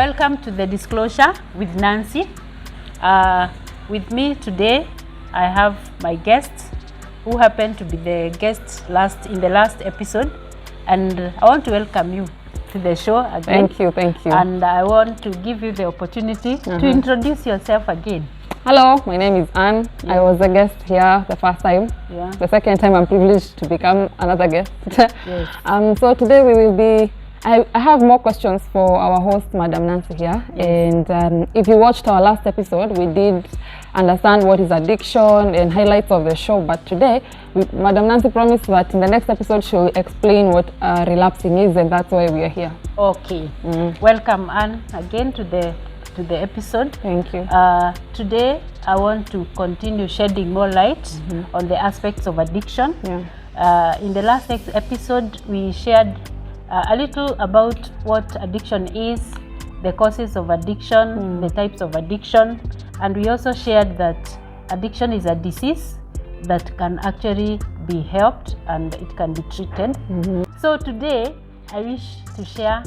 Welcome to the disclosure with Nancy. With me today, I have my guests who happened to be the guests in the last episode, and I want to welcome you to the show again. Thank you. And I want to give you the opportunity to introduce yourself again. Hello, my name is Anne. Yeah. I was a guest here the first time. Yeah. The second time I'm privileged to become another guest. Yes. So today we will be, I have more questions for our host, Madam Nancy here. Yes. And if you watched our last episode, we did understand what is addiction and highlights of the show. But today, Madam Nancy promised that in the next episode, she'll explain what relapsing is, and that's why we are here. Okay. Welcome, Anne, again to the episode. Thank you. Today, I want to continue shedding more light on the aspects of addiction. Yeah. In the last episode, we shared a little about what addiction is, the causes of addiction, the types of addiction, and we also shared that addiction is a disease that can actually be helped and it can be treated. So today, I wish to share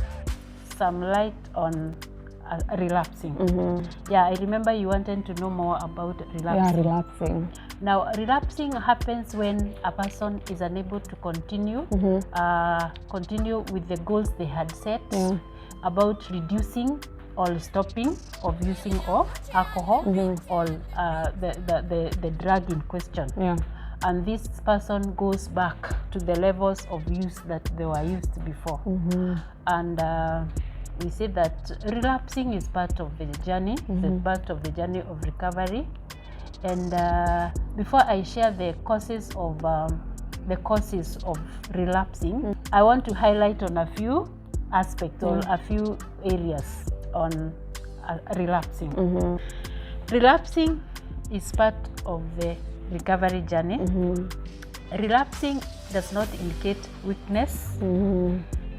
some light on relapsing. Yeah, I remember you wanted to know more about relapsing. Yeah, relapsing. Now, relapsing happens when a person is unable to continue with the goals they had set about reducing or stopping of using of alcohol or the drug in question. Yeah. And this person goes back to the levels of use that they were used before. And we say that relapsing is part of the journey, it's part of the journey of recovery. And before I share the causes of relapsing, I want to highlight on a few aspects or a few areas on relapsing. Relapsing is part of the recovery journey. Relapsing does not indicate weakness.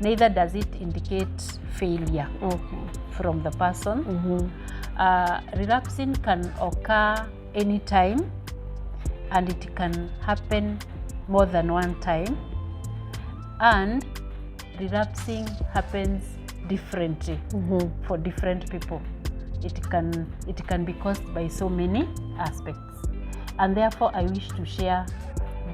Neither does it indicate failure from the person. Relapsing can occur anytime, and it can happen more than one time. And relapsing happens differently for different people. It can be caused by so many aspects, and therefore I wish to share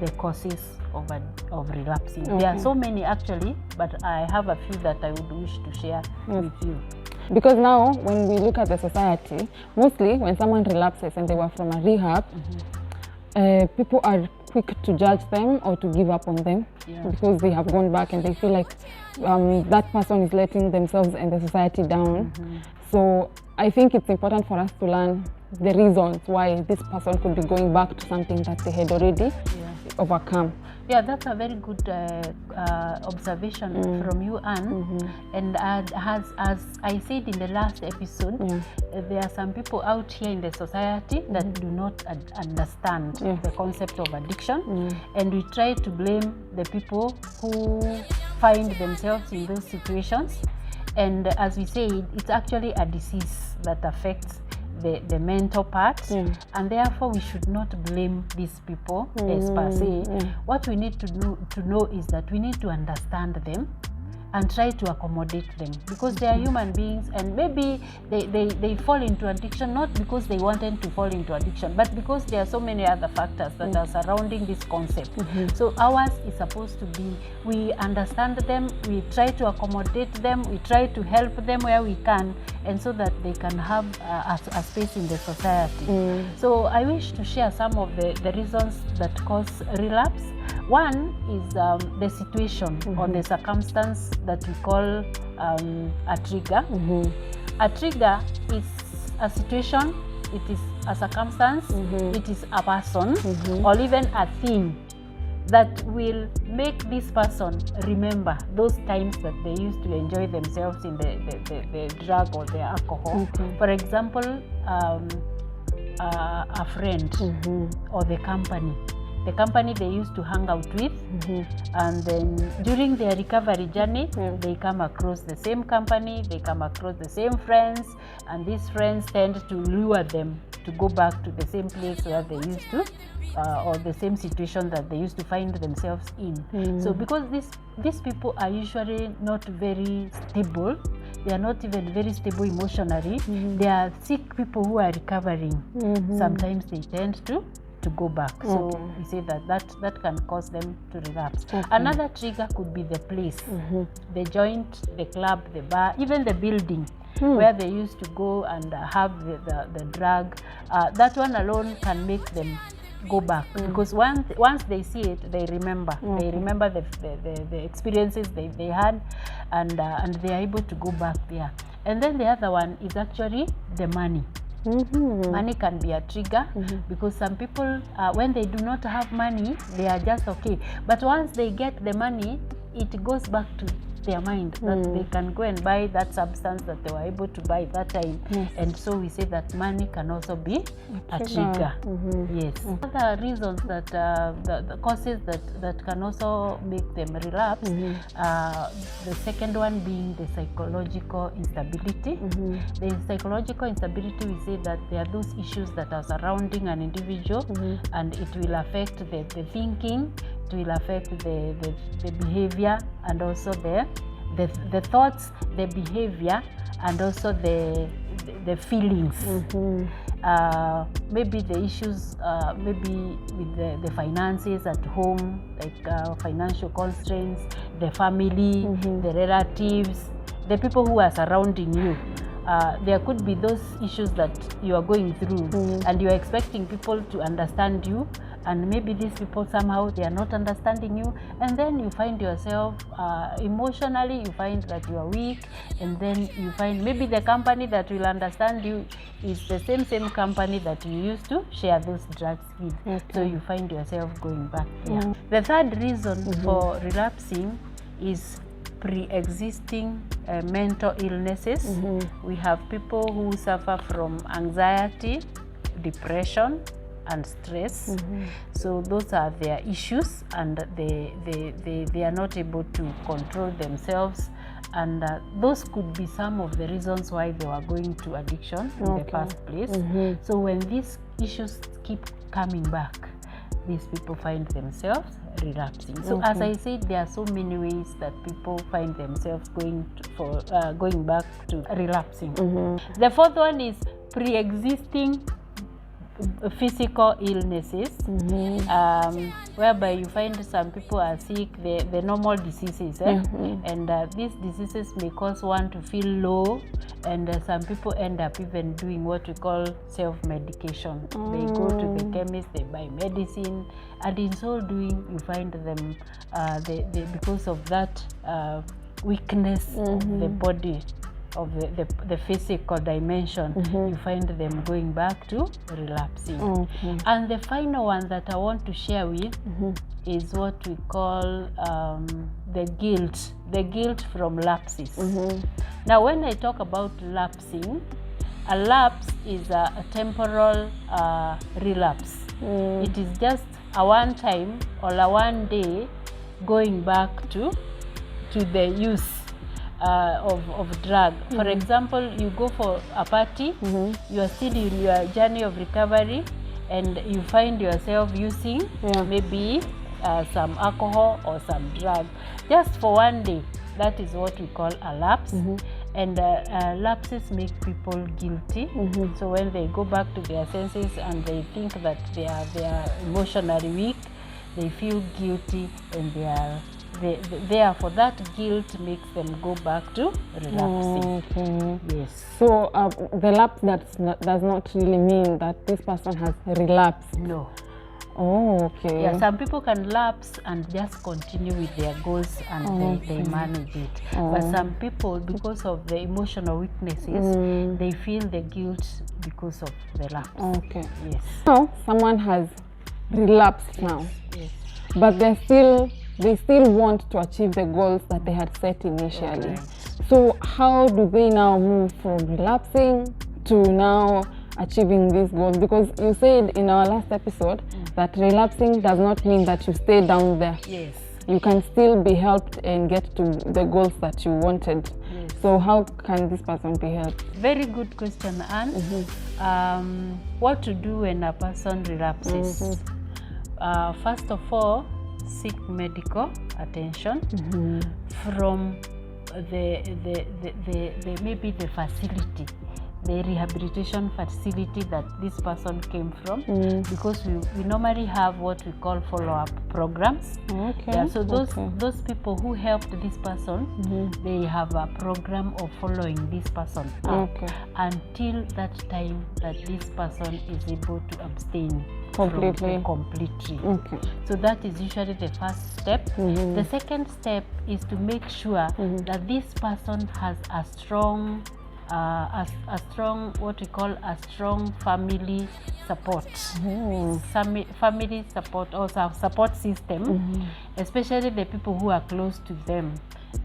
the causes of relapsing. There are so many actually, but I have a few that I would wish to share with you. Because now, when we look at the society, mostly when someone relapses and they were from a rehab, people are quick to judge them or to give up on them because they have gone back and they feel like that person is letting themselves and the society down. So I think it's important for us to learn the reasons why this person could be going back to something that they had already overcome. Yeah, that's a very good observation from you, Anne. And as I said in the last episode, there are some people out here in the society that do not understand the concept of addiction, and we try to blame the people who find themselves in those situations. And as we say, it's actually a disease that affects the mental part, and therefore we should not blame these people as per se. What we need to know is that we need to understand them and try to accommodate them, because they are human beings, and maybe they fall into addiction not because they wanted to fall into addiction, but because there are so many other factors that are surrounding this concept. So ours is supposed to be, we understand them, we try to accommodate them, we try to help them where we can, and so that they can have a space in the society. So I wish to share some of the reasons that cause relapse. One is the situation or the circumstance that we call a trigger. A trigger is a situation, it is a circumstance, it is a person, or even a thing that will make this person remember those times that they used to enjoy themselves in the drug or the alcohol. For example, a friend or the company they used to hang out with, and then during their recovery journey, they come across the same company, they come across the same friends, and these friends tend to lure them to go back to the same place where they used to, or the same situation that they used to find themselves in. So because these people are usually not very stable, they are not even very stable emotionally. They are sick people who are recovering. Sometimes they tend to go back. So we say that can cause them to relapse. Another trigger could be the place, the joint, the club, the bar, even the building where they used to go and have the drug. That one alone can make them go back, because once they see it, they remember. They remember the experiences they had, and they are able to go back there. And then the other one is actually the money. Money can be a trigger, because some people, when they do not have money, they are just okay. But once they get the money, it goes back to their mind that they can go and buy that substance that they were able to buy that time. And so we say that money can also be a trigger. Yes. Other reasons that the causes that can also make them relapse, the second one being the psychological instability. The psychological instability, we say that there are those issues that are surrounding an individual, and it will affect the thinking, it will affect the behavior, and also the thoughts, the behavior, and also the feelings. Maybe the issues, maybe with the finances at home, like financial constraints, the family, the relatives, the people who are surrounding you. There could be those issues that you are going through, and you are expecting people to understand you, and maybe these people somehow they are not understanding you, and then you find yourself emotionally, you find that you are weak, and then you find maybe the company that will understand you is the same company that you used to share those drugs with. So you find yourself going back there. The third reason for relapsing is pre-existing mental illnesses. We have people who suffer from anxiety, depression, and stress. So those are their issues, and they are not able to control themselves, and those could be some of the reasons why they were going to addiction in the first place. So when these issues keep coming back, these people find themselves relapsing. So as I said, there are so many ways that people find themselves going back to relapsing. The fourth one is pre-existing physical illnesses, whereby you find some people are sick, the normal diseases, and these diseases may cause one to feel low, and some people end up even doing what we call self-medication. They go to the chemist, they buy medicine, and in so doing you find them because of that weakness of the body, of the physical dimension, you find them going back to relapsing. And the final one that I want to share with is what we call the guilt from lapses. Now when I talk about lapsing, a lapse is a temporal relapse. It is just a one time or a one day going back to the use of drug. For example, you go for a party, you are still in your journey of recovery, and you find yourself using maybe some alcohol or some drug just for one day. That is what we call a lapse. And lapses make people guilty. So when they go back to their senses and they think that they are emotionally weak, they feel guilty, and therefore that guilt makes them go back to relapsing. Yes. So the lapse does not really mean that this person has relapsed. No. Oh, okay. Yeah, some people can lapse and just continue with their goals, and they manage it. But some people, because of the emotional weaknesses, they feel the guilt because of the lapse. Okay. Yes. Now, someone has relapsed now. Yes. But they still want to achieve the goals that they had set initially. So how do they now move from relapsing to now achieving these goals? Because you said in our last episode that relapsing does not mean that you stay down there. Yes. You can still be helped and get to the goals that you wanted. Yes. So how can this person be helped? Very good question, Anne. What to do when a person relapses? First of all, seek medical attention from maybe the facility, the rehabilitation facility that this person came from, because we normally have what we call follow-up programs. So those people who helped this person, they have a program of following this person up until that time that this person is able to abstain completely. So that is usually the first step. The second step is to make sure that this person has a strong what we call a strong family support, family support, or support system, especially the people who are close to them.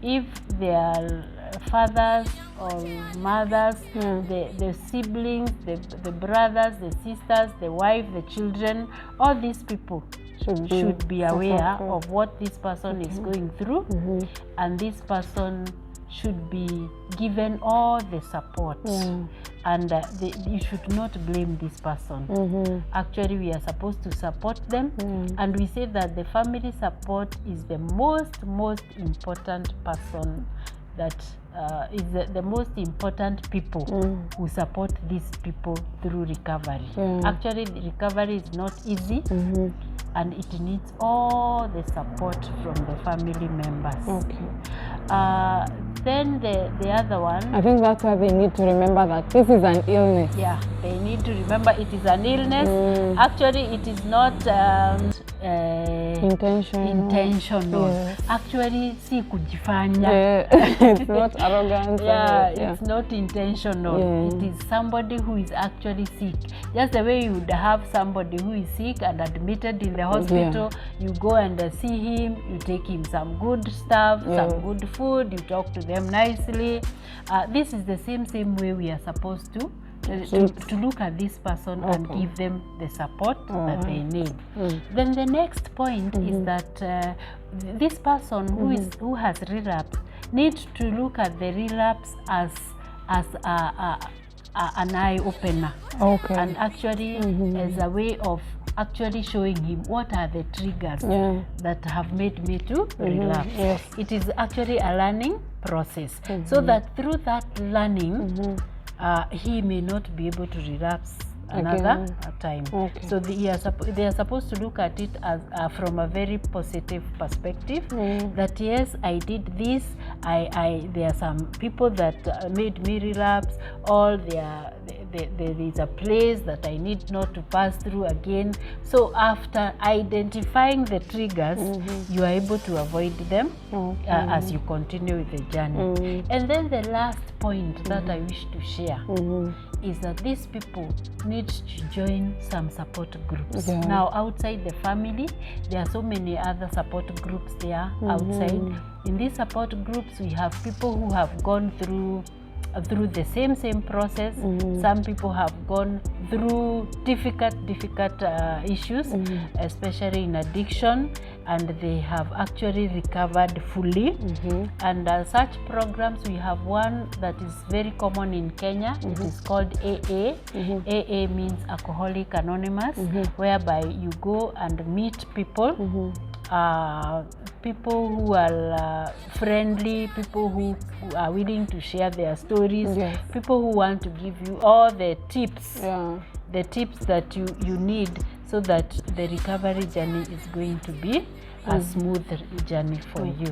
If they are fathers or mothers, the siblings, the brothers, the sisters, the wife, the children, all these people should be aware of what this person is going through, and this person should be given all the support, and you should not blame this person. Actually, we are supposed to support them, and we say that the family support is the most important person, that is the most important people who support these people through recovery. Actually, the recovery is not easy, and it needs all the support from the family members. Then the other one, I think that's why they need to remember that this is an illness. Yeah, they need to remember it is an illness. Actually, it is not intentional. Actually, si kujifanya. It's not arrogant. It's not intentional. It is somebody who is actually sick. Just the way you would have somebody who is sick and admitted in the hospital, you go and see him, you take him some good stuff, some good food, you talk to them nicely. This is the same way we are supposed to look at this person and give them the support that they need. Then the next point is that this person who has relapsed needs to look at the relapse as an eye opener, and actually as a way of actually showing him what are the triggers that have made me to relapse. It is actually a learning process, so that through that learning, he may not be able to relapse another time. So they are supposed to look at it as from a very positive perspective, that yes, I did this, there are some people that made me relapse, or there is a place that I need not to pass through again. So after identifying the triggers, you are able to avoid them as you continue with the journey. And then the last point that I wish to share is that these people need to join some support groups. Now, outside the family, there are so many other support groups there outside. In these support groups, we have people who have gone through the same process. Some people have gone through difficult issues, especially in addiction, and they have actually recovered fully. And such programs, we have one that is very common in Kenya. It is called AA. AA means Alcoholic Anonymous, whereby you go and meet people, people who are friendly, people who are willing to share their stories, people who want to give you all the tips, the tips that you need, so that the recovery journey is going to be a smooth journey for you.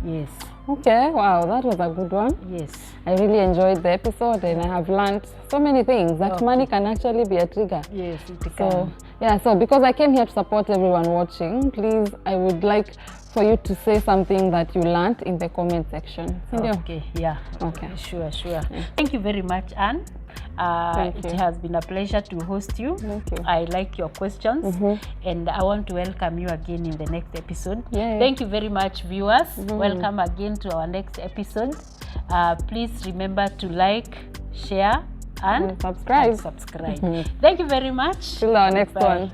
Yes. Okay, wow, that was a good one. Yes. I really enjoyed the episode, and I have learned so many things, that money can actually be a trigger. Yes, it can. So because I came here to support everyone watching, please, I would like for you to say something that you learned in the comment section. Okay, sure. Thank you very much, Anne. It has been a pleasure to host you. Thank you. I like your questions, and I want to welcome you again in the next episode. Thank you very much, viewers. Welcome again to our next episode. Please remember to like, share, and subscribe. Thank you very much. Till our next one.